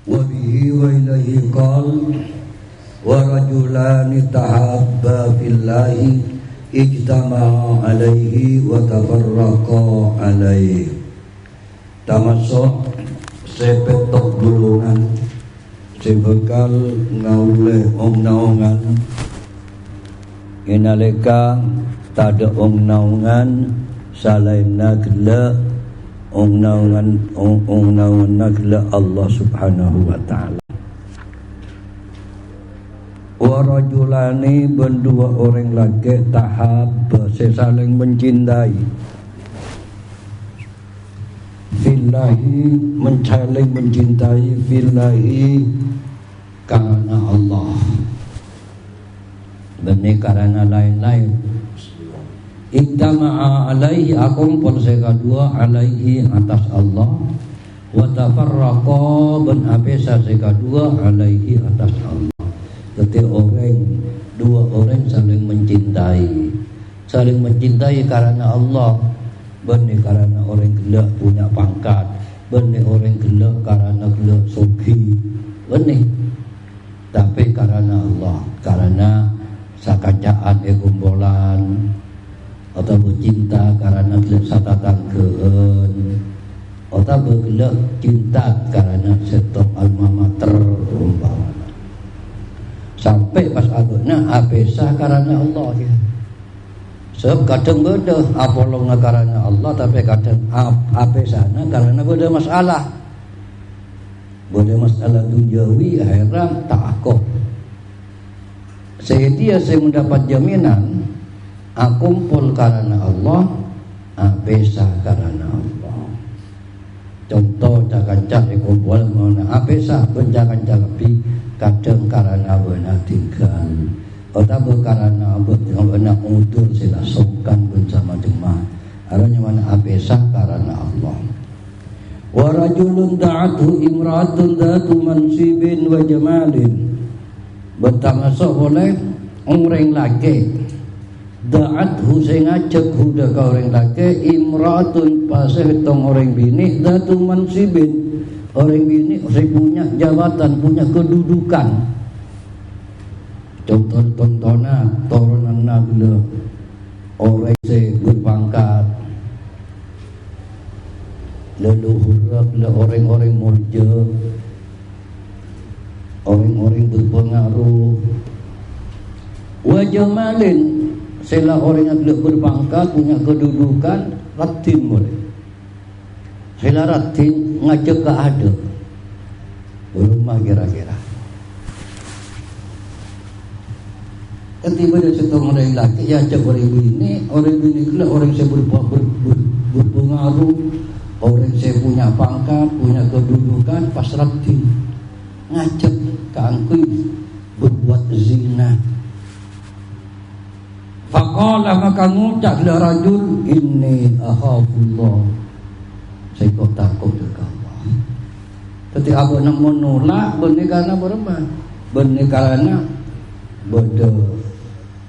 wa bihi wa ilaihi qala wa rajulani tahabba fillahi ijtama'a alaihi wa tafarraqa alaihi. Tamasuk sepetok gulungan sebekal ngauleh naungan inalika tada naungan salaina gela naungan nagla Allah Subhanahu wa taala. Wa rajulani berdua orang laki tahab saling mencintai fillahi saling mencintai fillahi karena Allah benih karena lain-lain. Iktama'a alaihi akumpul sekadua alaihi atas Allah wa tafarraqa ben abesa sekadua alaihi atas Allah. Ketika dua orang saling mencintai karena Allah, benih karena orang gelak punya pangkat, benih orang gelak karena gelak sugi, benih tapi karena Allah, karena sakacaan egombolan atau bercinta karena gelak satatan keun atau bergelak cinta karena setok alma mater umpama sampai pas agaknya apesah karena Allah ya. Sebab kadang beda apolongnya karena Allah tapi kadang apesahnya karena beda masalah duniawi akhirat ta'akob. Saya mendapat jaminan akumpul karena Allah, apesah karena Allah. Contoh cakap-cakap dikumpul mana apesah penjakan-cakap lebih kadang karena benar tinggal atau karena benar udur sila sokan bersama jemaah. Aranya mana apesah karena Allah. Wa rajulun da'atu imra'atun dhatu mansibin wa jamalin. Bertamasuk oleh orang laki da'athu sing ngajak huda ka orang laki imra'atun pasih tong orang bini dhatu mansibin. Orang bini saya punya jabatan, punya kedudukan. Contoh turunan nagla orang saya berpangkat leluhur orang-orang murja, orang-orang berpengaruh. Wajah malin sela orang yang berpangkat, punya kedudukan, ratin boleh. Sela ratin ngajak ke ada rumah kira-kira. Ketika ada satu orang laki yang ajak orang bini kelak orang saya berpengaruh, orang saya punya pangkat, punya kedudukan, pas ratin ngajak ke angkui berbuat zina. Faqala maka ngucaplah rajul inni akhafullah, saya kau takut kepada Allah. Ketika aku nak menolak benih karena berapa? Benih karena benda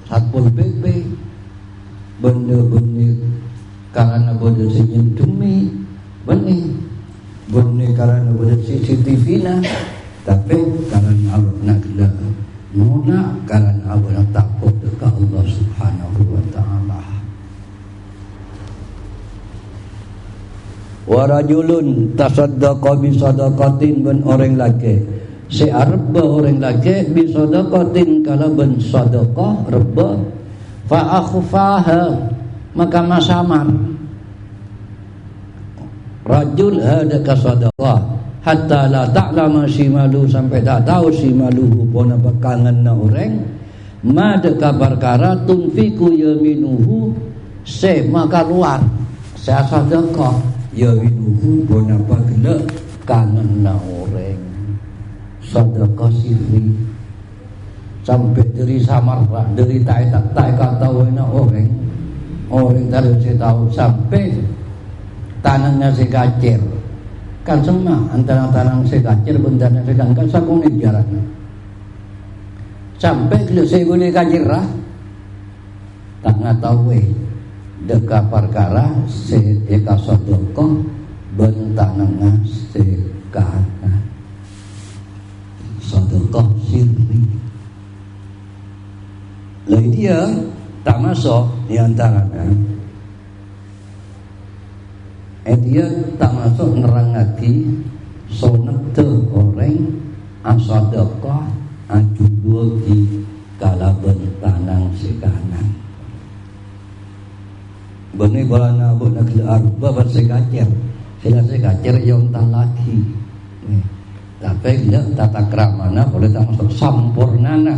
satpol pp, benih karena benda senyum demi benih karena benda CCTV na, tapi karena Allah nak gila nolak karena Allah nak takut kepada Allah Subhanahu wa taala. Wa rajulun tasaddaqa bi sadaqatin ben orang laki si arba orang laki bi sadaqatin kala ben sadaqah reba fa akhfaha maka masamar rajul hada ka sadaqah hatta la ta'lama shimalu sampai tak tahu shimaluhu pona bekangan na orang mada ka perkara tunfiku yaminuhu se maka luar sa sadaqah yaminuhu pona bagla kangen na orang sadaqah sirri sampai dari samar dari tak tahu na orang tadi saya tahu sampai tanahnya si kacir kan semua antara tanah si kacir bentarnya si kan sakung ni jaraknya sampai kalau saya boleh kacir lah tak ngatawi deka perkara si eka sadaqah bentanangnya si kana dia tak masuk di antaranya. Dia tak masuk nerangati sonete orang asadaqah ajudogi kalaban tanang sekanan. Bani balana abuk nak kelar babat sekacer. Sila sekacer yang tak lagi. Tapi dia tata keramana boleh tak masuk sampurnana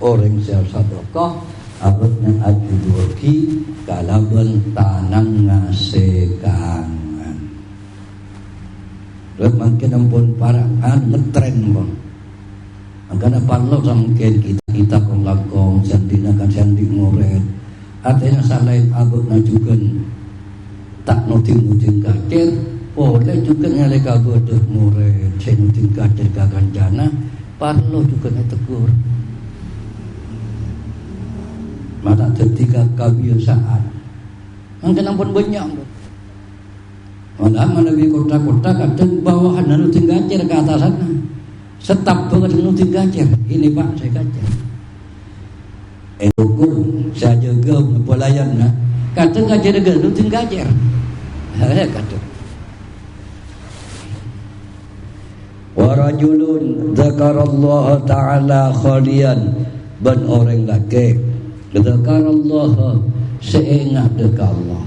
orang sial sadaqah abutnya ajudogi kalaban tanang ngasekanan. Terus makin ampun para ngetren bang. Karena parlo sampai kita kolakong sandina kan sandi ngoret. Artinya salain abut najukan tak nuting kacir. Boleh juga nyalek abut ngoret. Saya nuting kacir kaganjana. Parlo juga tegur. Maka ketika kebiasaan. Mungkin ampun banyak. Malah menawi kota-kota kadang bawahan nuting kacir ke atas sana. Setap banget nuting kacir. Ini Pak saya kacir. Ukur saya jaga pelayan nah. Kadang kacir jaga nuting kacir. Kadang. Wa rajulun dzakarallaha ta'ala khalian ban orang laki dzakarallaha seingat dekat Allah.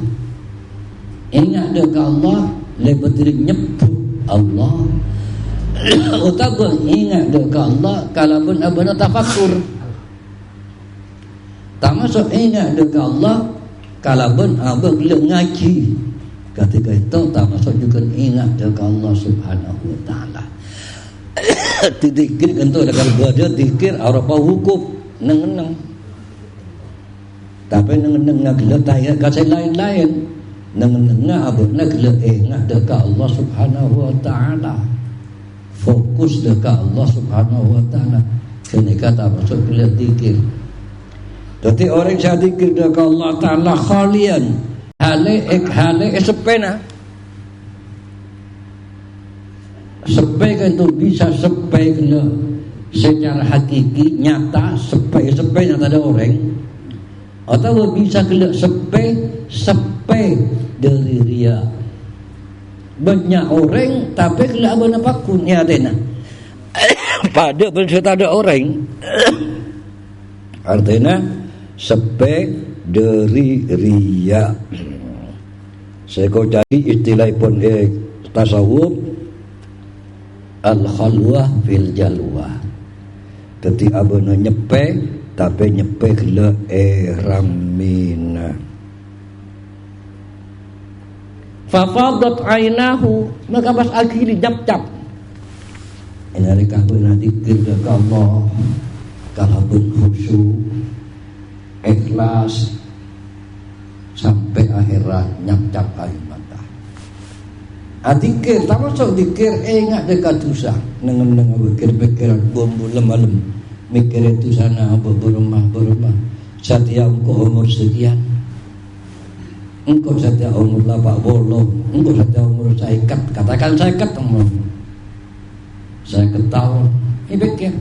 Ingat dekat Allah lebih dari nyebut Allah. Utawa ingat dekat Allah kalau benar-benar tafakur. Tak masuk ingat dekat Allah kalau benar-benar ngaji. Ketika itu tak masuk juga ingat dekat Allah Subhanahu wa taala. Dikir kentu dekat berada dikir arapa hukum neng-neng. Tapi neng-neng ngagel tayar kasih lain-lain. Neng-nengah abuna gila ingat dekat Allah Subhanahu wa taala. Fokus dekat Allah Subhanahu wa taala. Kini kata masuk gila zikir. Jadi orang yang zikir dekat Allah taala khalian hale sepena. Sepena itu bisa sepena secara hakiki nyata sepena tak ada orang. Atau bisa gila sepe dari ria. Banyak orang tapi kelak benapakun ya adena. Pada tak ada orang. Artinya sepe dari ria. Saya kau cari istilah pun tasawuf al-khalwah fil jalwah. Jadi abana nyepe tapi nyepe kelak ramina. Fafadat ainahu maka pas akhiri cap-cap. Ini hari kabun zikir ke Allah kalabun khusyuk ikhlas sampai akhirat nyap-cap air mata. Zikir tak masuk zikir ingat dekat dosa neng-neng pikir-pikiran bombo lem-lem mikir itu sana berumah setiap engkau umur sekian. Engkau saja umur 80, engkau saja umur 50, katakan 50 umur. 50 tahun, ini pikir.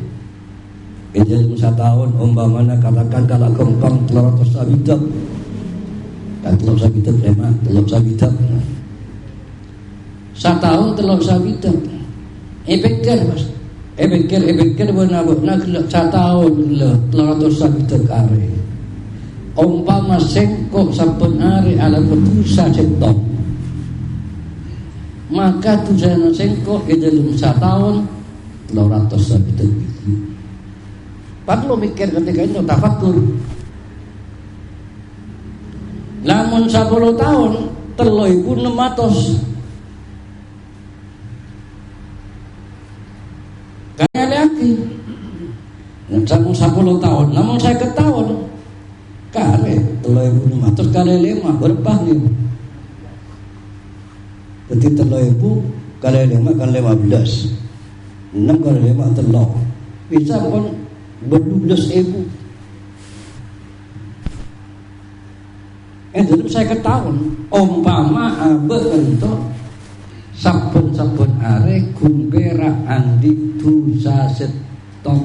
Dalam 1 tahun, umpamanya katakan kalau kembang 300 sabidak. Dan 300 sabidak, emang 300 sabidak. 1 tahun 300 sabidak. Ini pikir mas. Pikir benar-benar 1 tahun 300 sabidak kare. Umpama sengkok saben hari ala dosa cetok. Maka dosa sengkok dalam 1 tahun 300 sabidak. Perlu mikir ketika itu tafakur. Lamun 10 tahun 3.600. Kaya lagi. Namun 10 tahun, namun 50 tahun. Kare 3.600 kali 5 berapa nih? Jadi 3.000 kali 5 kan 15. 6 kali 5 telok. Bisa pun ber-12.000. Dalam 50 tahun umpama abah untuk saben-saben are kumpera andi dosa setong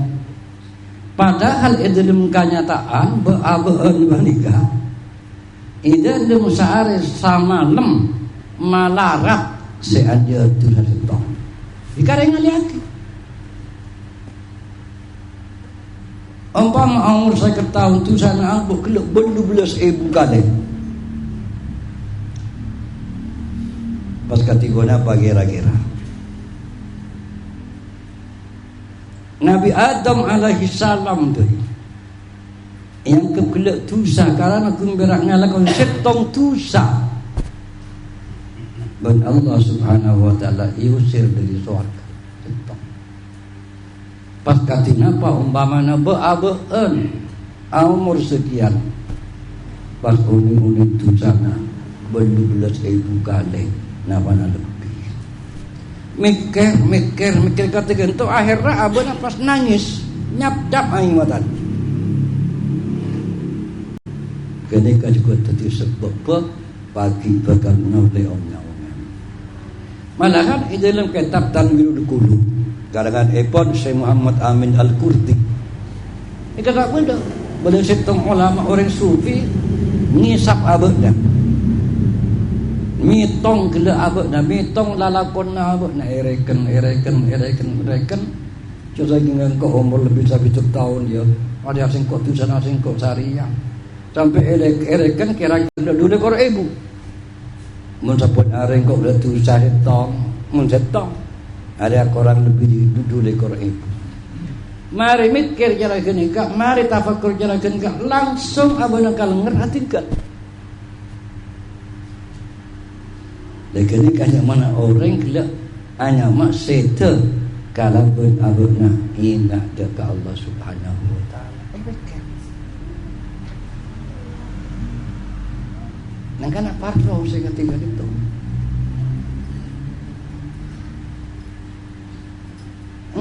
Padahal dalam kenyataan beabaan banika dalam sehari sama lem malarat seaja tu setong dikarengan lagi umpama umur 50 tahun tu sana aku keluk 12,000 kali pas kategori apa kira-kira Nabi Adam alaihi salam tu yang kekelak tusa karena kumberak ngalakan setong tusa dan Allah subhanahu wa ta'ala iusir dari surga setong pas katina apa umpamana beabaan umur sekian pas uning-uning tusana 12,000 kali napana lebih mikir kata gentu akhirnya abang pas nangis nyap-nyap aing matan ketika juga tadi sebab pagi bakal noleh ongnya-ongnya malahan di dalam kitab Tanwirul Qulub karangan Epon Syekh Muhammad Amin Al-Qurti ini kata pun dah boleh setong ulama orang sufi ngisap abang mitong gila abakna mitong lalakonna abakna ereken coba dengan kau umur lebih dari 1 tahun ya ada yang singkok tujuan singkok sariang sampai ereken kira-kira dulu kor ibu mun sapun areng kok udah tujuan setong mun setong ada orang lebih dulu kor ibu mari mikir cara genika mari tafakur cara genika langsung abakna kalenger hatikan Lagi kan yang mana orang gila hanya mak seta kalau berabuna ingat dekat Allah Subhanahu wa taala. Nang kana parlo saya kata itu.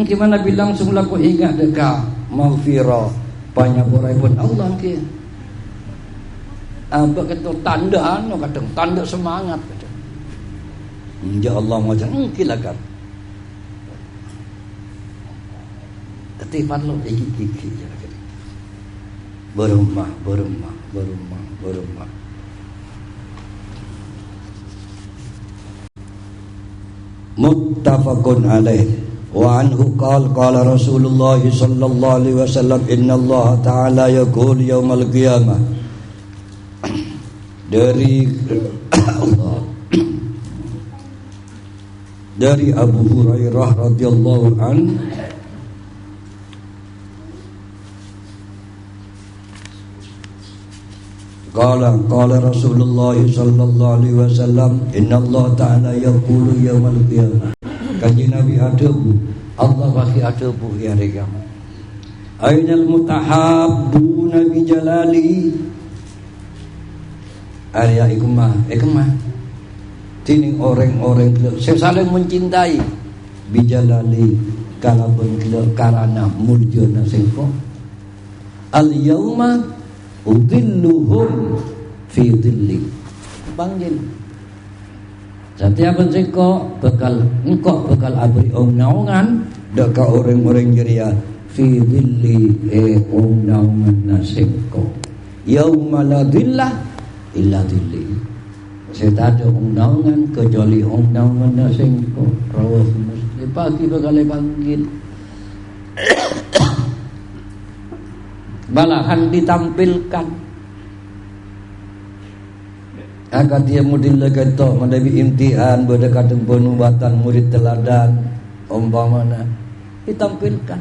Gimana bilang semula ku ingat dekat maghfirah panyapurai pun Allah ke. Apa kata tanda kadang tanda semangat. Ya Allah macam kilakan. Tapi parlo gigi je berumah. Muttafaqun alaih. Wa anhu qala Rasulullah sallallahu alaihi wasallam inna Allah ta'ala yaqul yaumal qiyamah. Dari Abu Hurairah radhiyallahu an qala Rasulullah sallallahu alaihi wasallam inna Allah ta'ala yaqulu yaumal qiyamah. Kanjeng Nabi adabu Allah bagi adabu ya rekam ainal mutahabbuna bi jalali Arya ikmah Tini orang-orang saya saling mencintai bijalali kalabun karana murjana singko al yauma udilluhum fi dhilli panggil setiap singko bakal abri naungan dekat orang-orang jeria fi dhilli naungan singko yauma la dhillah illa dhilli saya tak ada undangan kecuali undangan singko rawah Muslim pagi bakal panggil balahan ditampilkan agar dia mudillah kata mendapat imtihan berdekatan penubatan murid teladan umpamana ditampilkan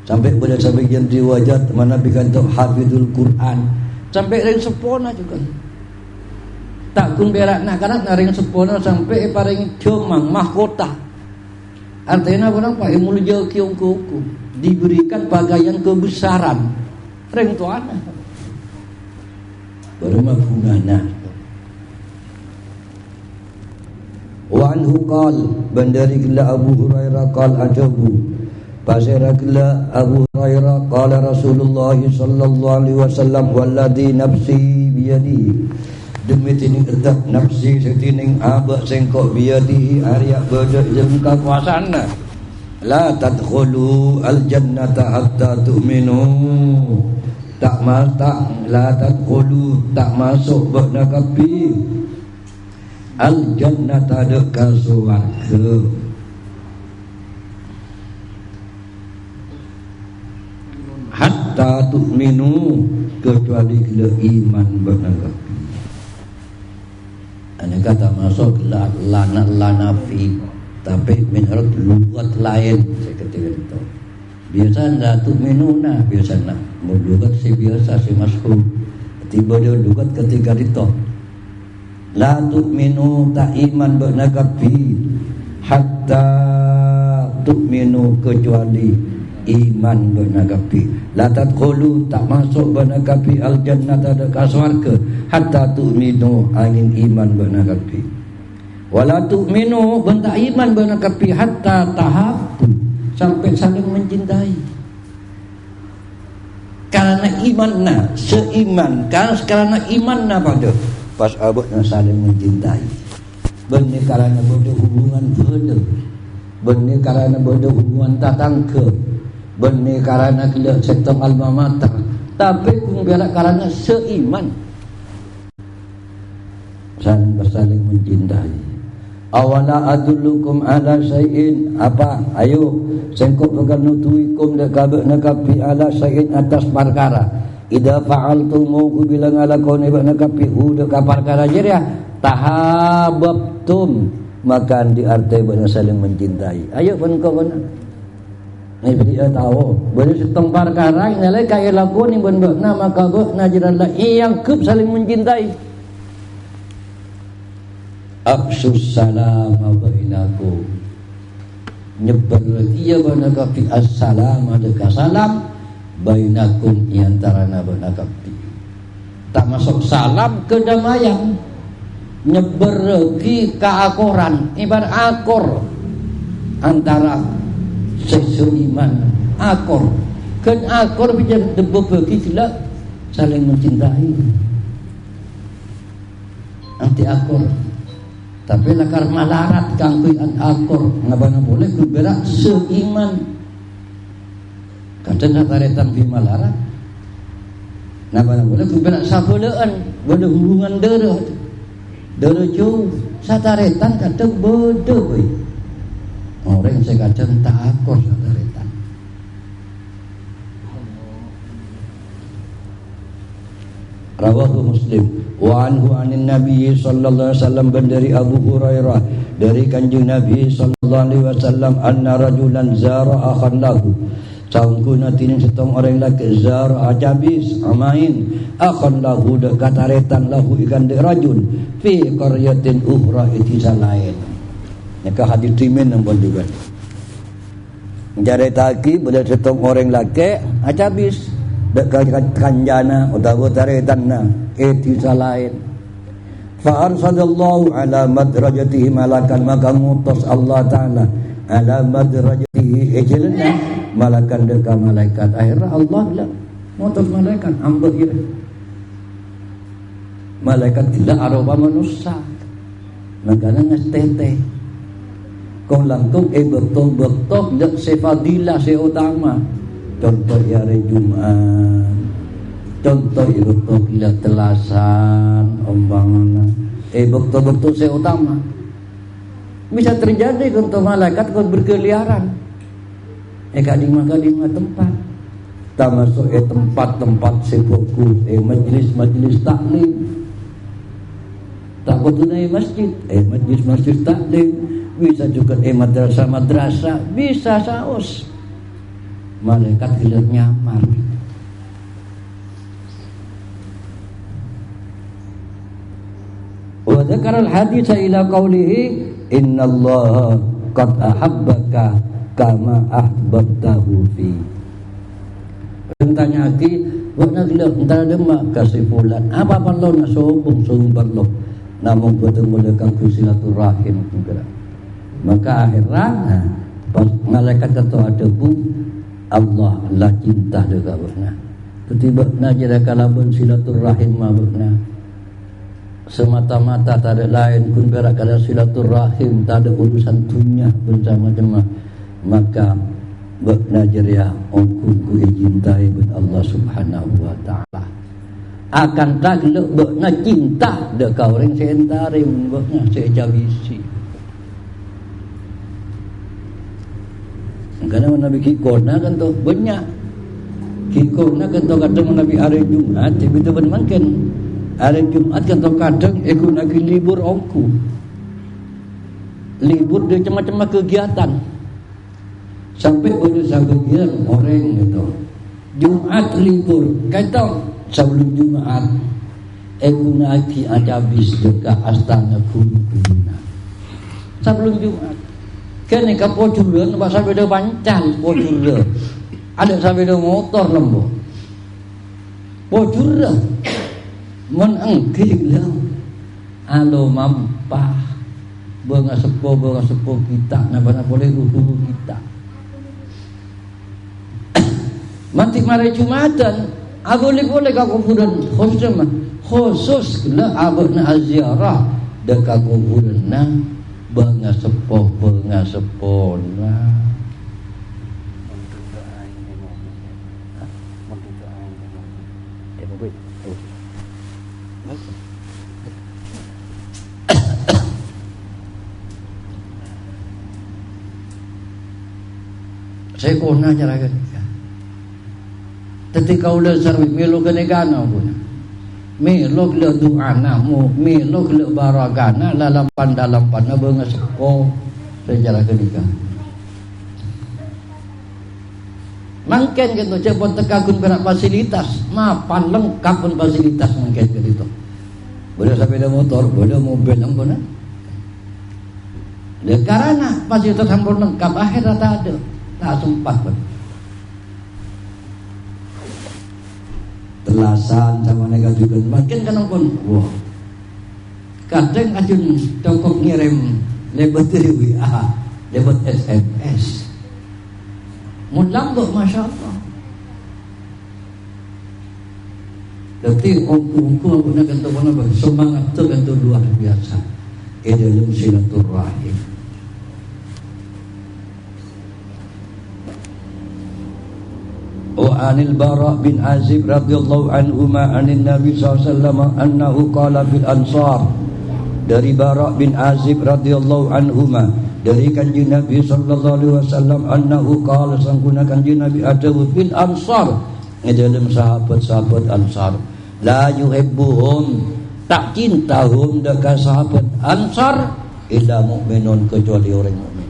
sampai boleh sampai janti wajah mana bikin hafidul Quran sampai ring sepona juga tak kun berak nak kanak naring sepona sampai paring jomang mahkota artinya apa ilmu jauh kiungku diberikan pakaian kebesaran ring tuana baru mafungana wa anhu qal bandari gila Abu Hurairah qal ajabu pasira gila Abu Hurairah qala Rasulullah sallallahu alaihi wasallam walladhi nafsi biyadi demi tining edak nafsi setining abak sengkok biyadihi arya bada jengka kuasana La tadkhulu al-jannata hatta tu'minu. Tak la tadkhulu, tak masuk ke neraka al-jannata dekat surga hatta tu'minu, kecuali kena iman berneraka. Ini kata masuk lana fi, tapi menurut lugat lain saya ketika itu. Biasa la tu'minuna, biasa nak lugat si biasa si masyhur. Tiba dia lugat ketika itu. La tu'minu, tak iman berneraka hatta tu'minu, kecuali iman berneraka. La tadkhulu, tak masuk berneraka al-jannata dekat surga hatta tu'minu, angin iman berneraka. Wala tu'minu, bentak iman berneraka hatta tahabbu, sampai saling mencintai. Karena imanna seiman, karena imanna pada pas abadnya saling mencintai. Benih karena bodoh hubungan bodoh, benih karena bodoh hubungan tatangke, benih karena kelak setong alma mater, tapi kumberak karena seiman, saling bersaling mencintai. Awala adullukum ala syai'in, apa? Ayo sengkok pegang nutuikum dekabek nekapi ala syai'in, atas perkara. Ida fa'altumu, ku bilang ala kau nebak nekapi deka perkara jeria tahabbtum, maka diartai benar saling mencintai. Ayo pun kau benar. Ni dia tahu boleh setong perkara nilai kaya lakukan yang benar, maka benar jeranlah yang kep saling mencintai. Absus salam bainakum, nyebar lagi ya banaka fi assalam, adaka salam bainakum antara banaka fi. Tak masuk salam kedamaian, nyebar lagi keakoran, ibarat akor antara seiman akor kan akor bisa bagi sila saling mencintai anti akor. Tapi lakar malarat kang kuian akor ngabana boleh kuberak seiman. Kadang hataretan fi malarat ngabana boleh kuberak sabolean, boleh hubungan darah jauh sataretan kadang bodoh we. Orang saya kadang tak akor sataretan. Rawahu Muslim wa anhu anin Nabi sallallahu alaihi wasallam, dari Abu Hurairah dari kanjeng Nabi sallallahu alaihi wasallam, anna rajulan zara akhan lahu, saungkuna tinin setong orang laki zara ajabis amain akhan lahu dekat aretan lahu ikan de rajul fi qaryatin ukhra itisa lain. Nyaka hadis timin nampun juga jare taki boleh setong orang laki ajabis dekat kanjana utawa taretanna itisa lain. Fa arsadallahu ala madrajatihi malakan, maka ngutus Allah Ta'ala ala madrajatihi ejilna malakan dekat malaikat. Akhirnya Allah bilang ngutus malaikat ambek ya malaikat tidak aroba manusia negara ngestete kau langkung betul-betul dek sefadilah seutama. Contoh hari Jumat, contoh betul gila telasan ombangan, betul-betul seutama. Bisa terjadi untuk malaikat kau berkeliaran, kadang-kadang tempat, tak masuk tempat-tempat sebuku, majlis-majlis taklim, tak betul masjid, majlis-majlis taklim, bisa juga madrasah-madrasah, bisa saus. Malaikat hilang nyamar. Wa dzakara al-hadits ila qawlihi innallaha qad ahabbaka kama ahbabtahu fi. Tanya lagi, wana gila entah demak kasih fulan. Apa perlu nak sombong perlu. Namun bertemu dengan silaturahim juga. Maka akhirnya pas malaikat kata ada bu Allah lah cinta dekat berna. Ketiba-tiba jika kalaban silaturahim berna. Semata-mata tak ada lain kun berak kalau silaturahim tak ada urusan dunia bersama jemaah. maka bekna jeria ongku ku cintai bet Allah Subhanahu wa taala akan tak bekna cinta de ka orang sentare bekna secabisi karena Nabi kikona kan tu banyak kikona kan tu kadang Nabi hari Jumat begitu bermakan hari Jumat kan tu kadang ikut lagi libur ongku libur dia macam-macam kegiatan sampai boleh sebagian orang gitu Jumat libur kata sebelum Jumat ikut lagi ada bis dekat Astana Kudu sebelum Jumat kene ka pojuran ba sampai do pancal pojuran ada sampai do motor lembo pojuran mun engking lah alo mampah benga sepo kita napa boleh ruhu kita mati mare Jumatan boleh ka kuburan khusus la abna ziarah dekat kuburan benga sepo lah saya kona cara kan ketika udah sarwi melo kenegana pun melo le doana mu melo le barakana dalam pandana benga sepo secara kenika mangken gitu cepon tekagun kena fasilitas mapan lengkap pun fasilitas mangken gitu boleh sepeda motor boleh mobil ampun karena fasilitas ampun lengkap akhirat ada tak sempat pun telasan sama nega juga makin kan pun wah kadang ajun tokok ngirim lebet dari WA lebet SMS mulang kok Masya Allah tapi ongku aku nak kata apa semangat tu kan tu luar biasa dalam silaturahim anil Bara bin Azib radhiyallahu anhuma anin Nabi SAW annahu qala fil ansar dari Bara bin Azib radhiyallahu anhuma dari kanjeng Nabi sallallahu alaihi wasallam annahu qala sangkuna kanjeng Nabi ada fil ansar dalam sahabat-sahabat ansar la yuhibbuhum tak cintahum dekat sahabat ansar illa mu'minun kecuali orang mukmin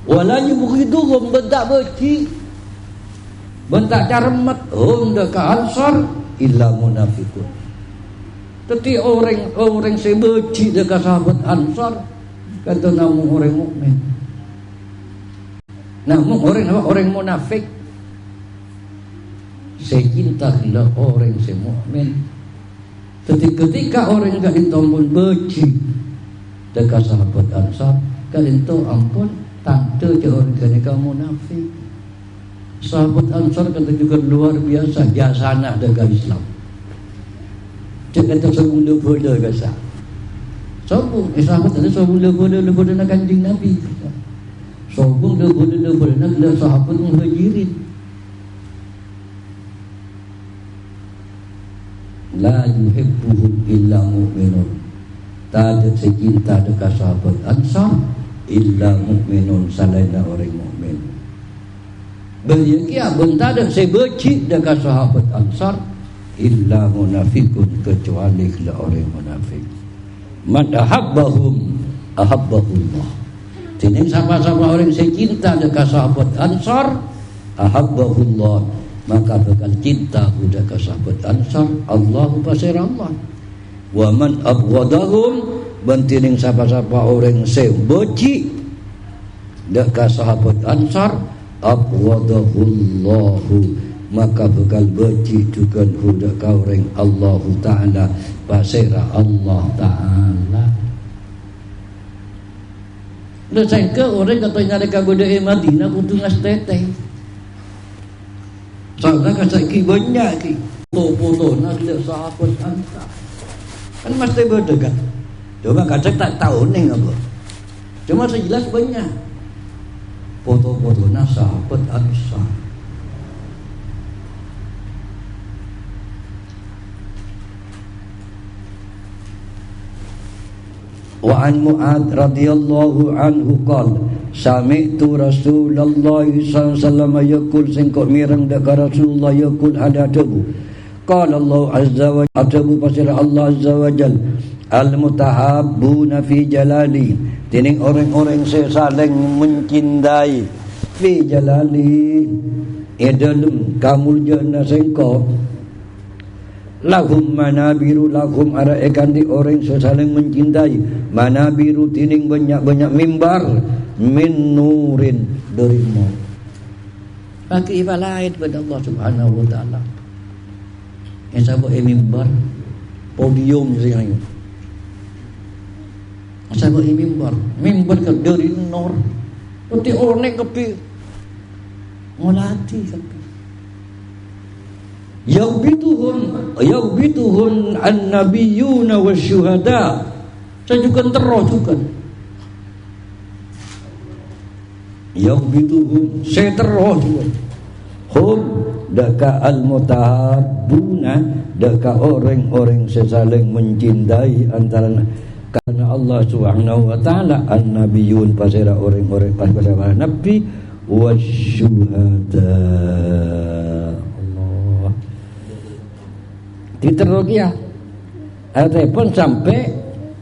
wala yubghiduhum bedak beci bentak caremet dekat ansar illa munafiqun tetapi orang sebeci dekat sahabat ansar kata namun orang mukmin namun orang munafik saya cinta lah orang saya mukmin tetapi ketika orang enggak ditombol beci dekat sahabat ansar kalian tahu ampun tante je orang kena munafik sahabat ansar kata juga luar biasa biasana dekat Islam cakap sebula bola kasa sombong sahabat ada sebula bola nak kanjeng Nabi sombong bola nak sahabat muhajirin la yuhibbuhum illa mu'minun tak ada cinta dekat sahabat ansar illa mu'minun selain orang mukmin beryakia bentar dan saya benci dekat sahabat ansar illa munafikun kecuali orang munafik man ahabbahum ahabbahullah jadi sahabat-sahabat orang saya cinta dekat sahabat ansar ahabbahullah maka bakal cinta dekat sahabat ansar Allah pasir Allah wa man abghadahum bantining sahabat-sahabat orang saya benci dekat sahabat ansar abghadahullahu maka bakal benci juga dekat orang Allah Ta'ala pasir Allah Ta'ala. Dah sangka orang katanya dekat budaya Madinah kudu ngas teteh. Soalnya kasih banyak ki foto nak lihat sahabat ansar kan mesti berdekat. Coba kadang tak tahu nih apa. Cuma sejelas banyak. foto-fotona sahabat Ansar. Wa an Mu'adz radhiyallahu anhu qala sami'tu Rasulullah sallallahu alaihi wasallam yaqul sing kok mireng dak Rasulullah yaqul ada debu qala Allah azza wa jalla pasir Allah azza wa jalla al mutahabbuna fi jalali tining orang-orang saling mencintai fi jalali dalam kamuljanna sengko lahum manabiru lahum araekan di orang saling mencintai manabiru tining banyak-banyak mimbar min nurin dari nur. Pakai lain kepada Allah Subhanahu wa taala. Yang sabuk mimbar podium sekarang. Sabuk mimbar ke dari nur. Tapi orang kepi ngolati kepi. Yaubituhun an-nabiyyuna wasyuhada. Sajukan terrojukan. Yaubituhun seterrojukan. Hum daka al-mutahabbuna daka orang-orang saling mencintai antara karena Allah Subhanahu wa taala an-nabiyyun pasira orang-orang pasira nabi wasyuhada. Diterogiah pun sampai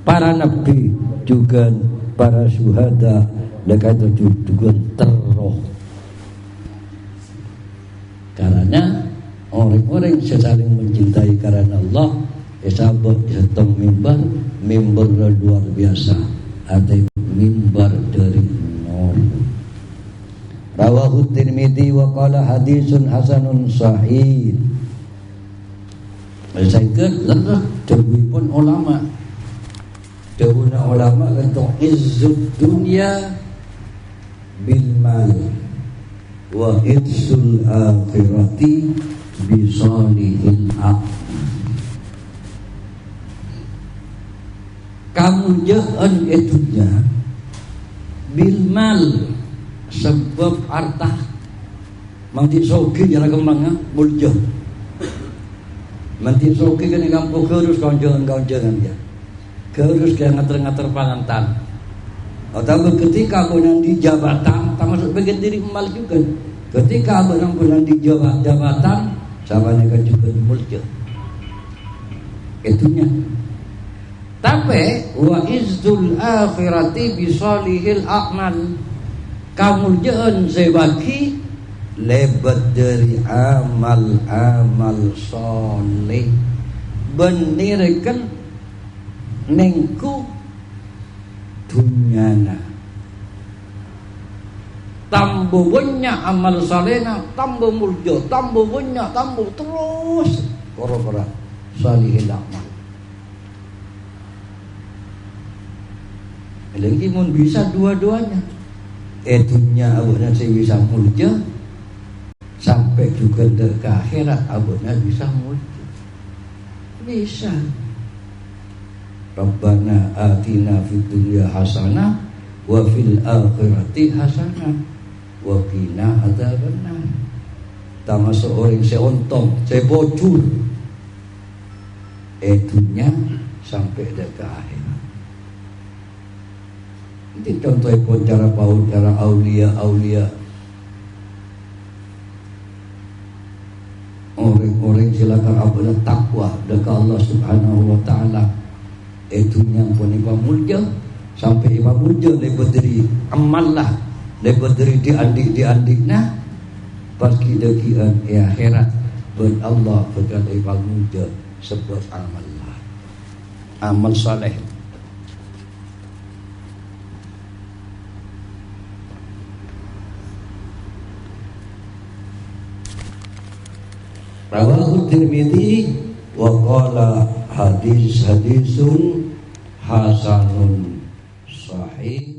para nabi juga para syuhada dekat itu juga terroh karena orang-orang saling mencintai karena Allah sahabat satu mimbar luar biasa ada mimbar dari nur. Rawahu Tirmidzi wa qala hadisun hasanun sahih. Saya kira dawuhipun ulama kata izzud dunya bil mal wa izzul akhirati bi salihil aql. Kamujaan itunya bil mal sebab harta mangti sogi jana kemanga mulja mangti sogi kan kampung kerus kaunjangan dia kerus kayak ngater-ngater pangantan atau ketika aku nanti jabatan termasuk bagian diri mal juga ketika aku nanti jabatan sama mereka juga mulja itunya. Tapi wa izzul akhirati bisalihil a'mal kamuljan sebagi lebat dari amal soleh benirkan nengku dunyana tambo banyak amal solehna tambo muljo tambo banyak tambo terus kora-kora salihil a'mal. Lagi mun bisa dua-duanya. Dunia abahnya saya bisa mulja sampai juga ke akhirat abahnya bisa mulja. Bisa. Rabbana atina fid dunya hasanah wa fil akhirati hasanah wa qina adzabannar. Termasuk orang seontong, sebocur. Dunia sampai ke akhirat. Ini contoh pun cara aulia orang-orang silakan apalah takwa dekat Allah Subhanahu wa taala. Itunya pun iba mulja sampai iba mulja lepas dari amal lah lepas dari diandik-diandikna pasti dekian akhirat ber Allah berkata iba mulja sebab amal lah amal saleh. Rawahu Tirmidzi wa qala hadisun hasanun sahih.